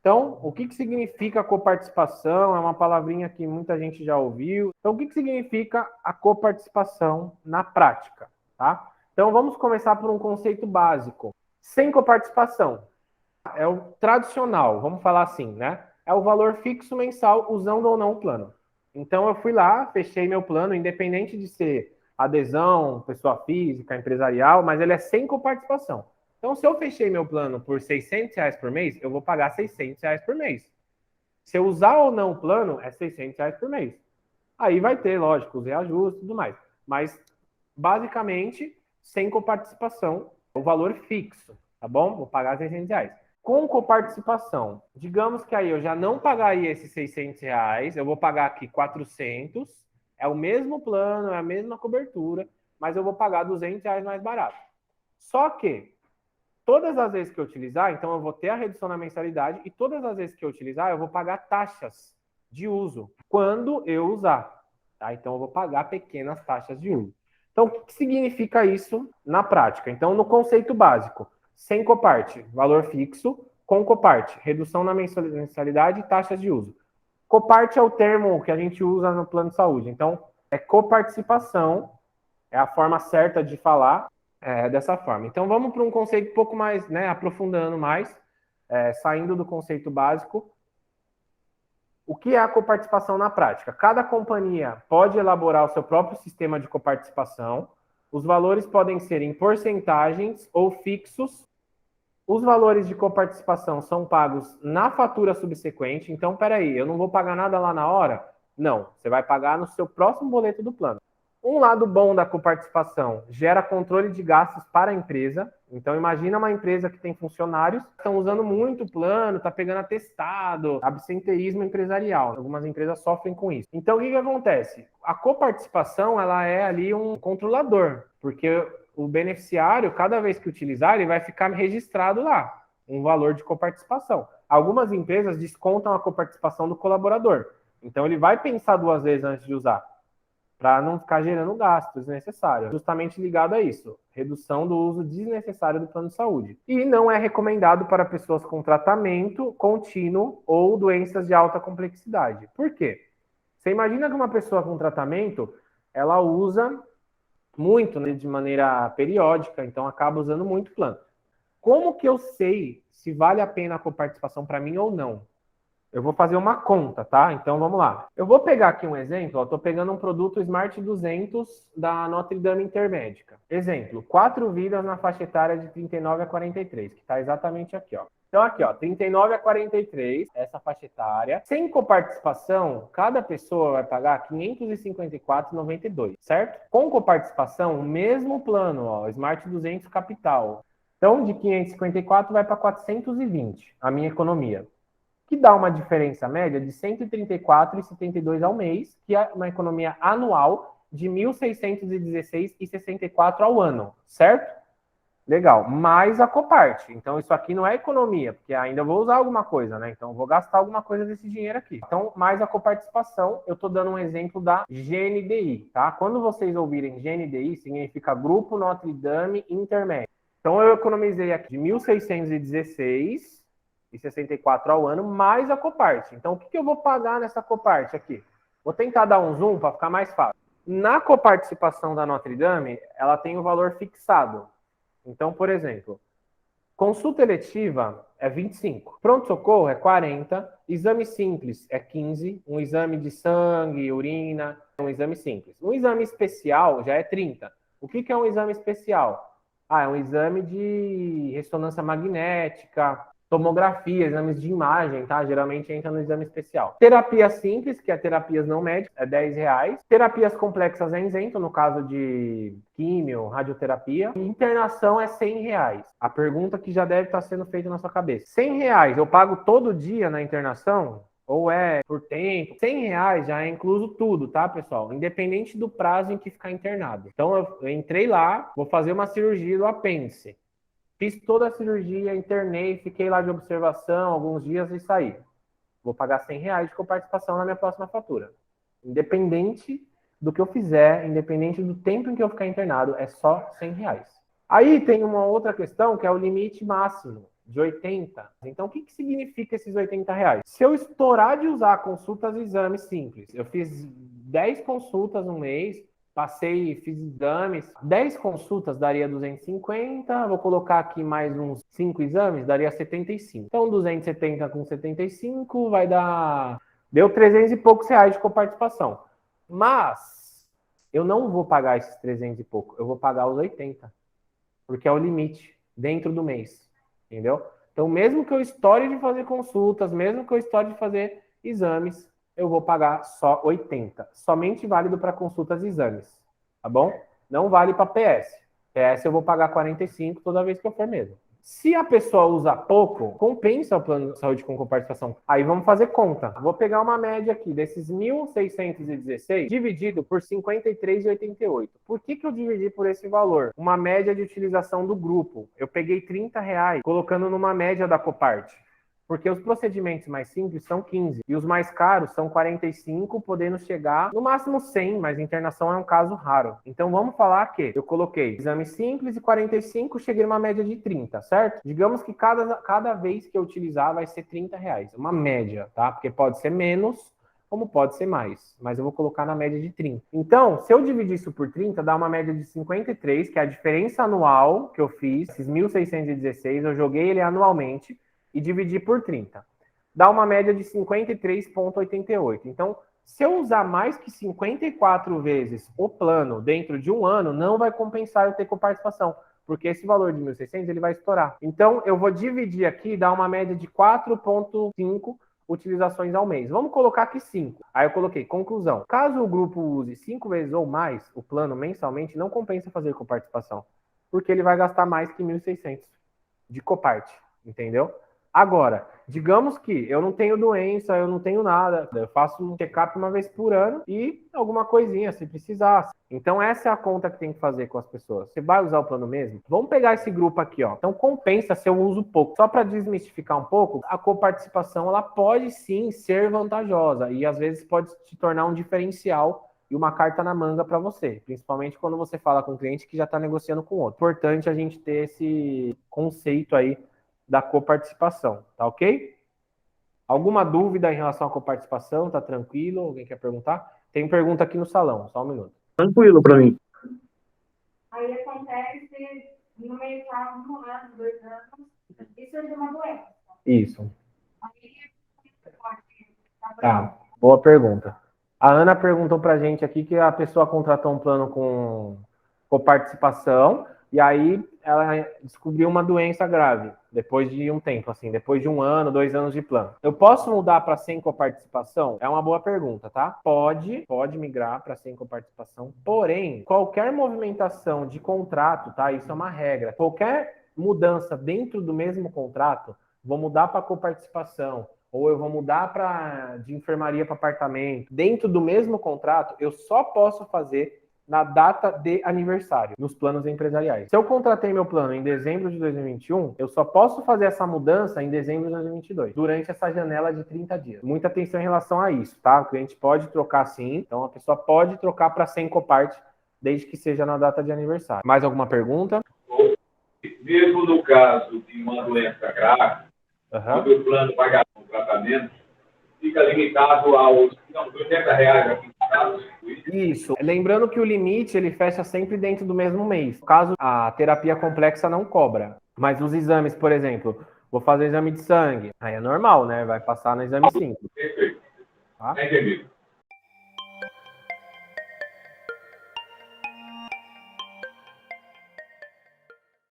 Então, o que significa coparticipação? É uma palavrinha que muita gente já ouviu. Então, o que significa a coparticipação na prática? Tá? Então, vamos começar por um conceito básico. Sem coparticipação, é o tradicional, vamos falar assim, né? É o valor fixo mensal usando ou não o plano. Então, eu fui lá, fechei meu plano, independente de ser adesão, pessoa física, empresarial, mas ele é sem coparticipação. Então, se eu fechei meu plano por R$ 600 por mês, eu vou pagar R$ 600 por mês. Se eu usar ou não o plano, é R$ 600 por mês. Aí vai ter, lógico, os reajustes e tudo mais. Mas, basicamente, sem coparticipação, o valor fixo, tá bom? Vou pagar R$ 600. Com coparticipação, digamos que aí eu já não pagaria esses R$ 600, eu vou pagar aqui 400, é o mesmo plano, é a mesma cobertura, mas eu vou pagar R$ 200 mais barato. Só que todas as vezes que eu utilizar, então eu vou ter a redução na mensalidade e todas as vezes que eu utilizar, eu vou pagar taxas de uso quando eu usar. Tá? Então eu vou pagar pequenas taxas de uso. Então, o que significa isso na prática? Então, no conceito básico, sem coparte, valor fixo, com coparte, redução na mensalidade e taxas de uso. Coparte é o termo que a gente usa no plano de saúde. Então, é coparticipação, é a forma certa de falar dessa forma. Então, vamos para um conceito um pouco mais, né, aprofundando mais, saindo do conceito básico. O que é a coparticipação na prática? Cada companhia pode elaborar o seu próprio sistema de coparticipação. Os valores podem ser em porcentagens ou fixos. Os valores de coparticipação são pagos na fatura subsequente. Então, peraí, eu não vou pagar nada lá na hora? Não, você vai pagar no seu próximo boleto do plano. Um lado bom da coparticipação gera controle de gastos para a empresa. Então, imagina uma empresa que tem funcionários que estão usando muito o plano, está pegando atestado, absenteísmo empresarial. Algumas empresas sofrem com isso. Então, o que acontece? A coparticipação, ela é ali um controlador, porque o beneficiário, cada vez que utilizar, ele vai ficar registrado lá, um valor de coparticipação. Algumas empresas descontam a coparticipação do colaborador. Então, ele vai pensar duas vezes antes de usar, para não ficar gerando gastos desnecessários. Justamente ligado a isso, redução do uso desnecessário do plano de saúde. E não é recomendado para pessoas com tratamento contínuo ou doenças de alta complexidade. Por quê? Você imagina que uma pessoa com tratamento, ela usa muito, né, de maneira periódica, então acaba usando muito plano. Como que eu sei se vale a pena a coparticipação para mim ou não? Eu vou fazer uma conta, tá? Então, vamos lá. Eu vou pegar aqui um exemplo. Eu estou pegando um produto Smart 200 da Notre Dame Intermédica. Exemplo, 4 vidas na faixa etária de 39 a 43, que está exatamente aqui, ó. Então, aqui, ó, 39 a 43, essa faixa etária. Sem coparticipação, cada pessoa vai pagar R$ 554,92, certo? Com coparticipação, o mesmo plano, ó, Smart 200 Capital. Então, de 554 vai para 420, a minha economia, que dá uma diferença média de R$ 134,72 ao mês, que é uma economia anual de R$ 1.616,64 ao ano, certo? Legal, mais a coparte. Então, isso aqui não é economia, porque ainda vou usar alguma coisa, né? Então, vou gastar alguma coisa desse dinheiro aqui. Então, mais a coparticipação, eu estou dando um exemplo da GNDI, tá? Quando vocês ouvirem GNDI, significa Grupo Notre Dame Intermédio. Então, eu economizei aqui de 1.616,64 ao ano, mais a coparte. Então, o que eu vou pagar nessa coparte aqui? Vou tentar dar um zoom para ficar mais fácil. Na coparticipação da Notre Dame, ela tem o valor fixado. Então, por exemplo, consulta eletiva é 25, pronto-socorro é 40, exame simples é 15, um exame de sangue, urina, um exame simples. Um exame especial já é 30. O que é um exame especial? É um exame de ressonância magnética, tomografia, exames de imagem, tá? Geralmente entra no exame especial. Terapia simples, que é terapias não médicas, é R$ 10. Terapias complexas é isento, no caso de químio, radioterapia. E internação é R$ 100. A pergunta que já deve estar sendo feita na sua cabeça. R$ 100 eu pago todo dia na internação? Ou é por tempo? R$ 100 já é incluso tudo, tá, pessoal? Independente do prazo em que ficar internado. Então, eu entrei lá, vou fazer uma cirurgia do apêndice. Fiz toda a cirurgia, internei, fiquei lá de observação alguns dias e saí. Vou pagar R$ 100 de coparticipação na minha próxima fatura. Independente do que eu fizer, independente do tempo em que eu ficar internado, é só R$ 100. Aí tem uma outra questão que é o limite máximo. de 80. Então, o que significa esses 80 reais? Se eu estourar de usar consultas e exames simples, eu fiz 10 consultas no mês, fiz exames, 10 consultas daria 250, vou colocar aqui mais uns 5 exames, daria 75. Então, 270 com 75 vai dar... Deu 300 e poucos reais de coparticipação. Mas, eu não vou pagar esses 300 e pouco, eu vou pagar os 80, porque é o limite dentro do mês, entendeu? Então, mesmo que eu estoure de fazer consultas, mesmo que eu estoure de fazer exames, eu vou pagar só 80. Somente válido para consultas e exames, tá bom? Não vale para PS. PS eu vou pagar 45 toda vez que eu for mesmo. Se a pessoa usa pouco, compensa o plano de saúde com coparticipação. Aí vamos fazer conta. Vou pegar uma média aqui desses 1.616 dividido por 53,88. Por que eu dividi por esse valor? Uma média de utilização do grupo. Eu peguei 30 reais, colocando numa média da Copart. Porque os procedimentos mais simples são 15 e os mais caros são 45, podendo chegar no máximo 100, mas internação é um caso raro. Então vamos falar que eu coloquei exame simples e 45, cheguei numa média de 30, certo? Digamos que cada vez que eu utilizar vai ser 30 reais, uma média, tá? Porque pode ser menos, como pode ser mais, mas eu vou colocar na média de 30. Então, se eu dividir isso por 30, dá uma média de 53, que é a diferença anual que eu fiz, esses 1.616, eu joguei ele anualmente, e dividir por 30. Dá uma média de 53,88. Então, se eu usar mais que 54 vezes o plano dentro de um ano, não vai compensar eu ter coparticipação, porque esse valor de 1.600 ele vai estourar. Então, eu vou dividir aqui, dar uma média de 4,5 utilizações ao mês. Vamos colocar aqui 5. Aí eu coloquei, conclusão. Caso o grupo use 5 vezes ou mais o plano mensalmente, não compensa fazer coparticipação, porque ele vai gastar mais que 1.600 de coparte, entendeu? Agora, digamos que eu não tenho doença, eu não tenho nada, eu faço um check-up uma vez por ano e alguma coisinha, se precisar. Então, essa é a conta que tem que fazer com as pessoas. Você vai usar o plano mesmo? Vamos pegar esse grupo aqui, ó. Então, compensa se eu uso pouco. Só para desmistificar um pouco, a coparticipação, ela pode sim ser vantajosa e às vezes pode se tornar um diferencial e uma carta na manga para você, principalmente quando você fala com um cliente que já está negociando com outro. Importante a gente ter esse conceito aí da coparticipação, tá ok? Alguma dúvida em relação à coparticipação? Tá tranquilo? Alguém quer perguntar? Tem pergunta aqui no salão, só um minuto. Tranquilo para mim. Aí acontece no meio de um ano, 2 anos, isso é de uma doença. Isso. Aí, tá, boa pergunta. A Ana perguntou pra gente aqui que a pessoa contratou um plano com coparticipação e aí ela descobriu uma doença grave depois de um tempo, assim, depois de 1 ano, 2 anos de plano. Eu posso mudar para sem coparticipação? É uma boa pergunta, tá? Pode migrar para sem coparticipação, porém, qualquer movimentação de contrato, tá? Isso é uma regra. Qualquer mudança dentro do mesmo contrato, vou mudar para coparticipação, ou eu vou mudar de enfermaria para apartamento, dentro do mesmo contrato, eu só posso fazer na data de aniversário, nos planos empresariais. Se eu contratei meu plano em dezembro de 2021, eu só posso fazer essa mudança em dezembro de 2022, durante essa janela de 30 dias. Muita atenção em relação a isso, tá? O cliente pode trocar sim, então a pessoa pode trocar para sem copart, desde que seja na data de aniversário. Mais alguma pergunta? Mesmo no caso de uma doença grave, onde o plano paga o tratamento, fica limitado aos R$80 aqui no caso. Isso. Lembrando que o limite ele fecha sempre dentro do mesmo mês. Caso a terapia complexa não cobra. Mas os exames, por exemplo, vou fazer exame de sangue. Aí é normal, né? Vai passar no exame 5. Perfeito. Tá? Entendido.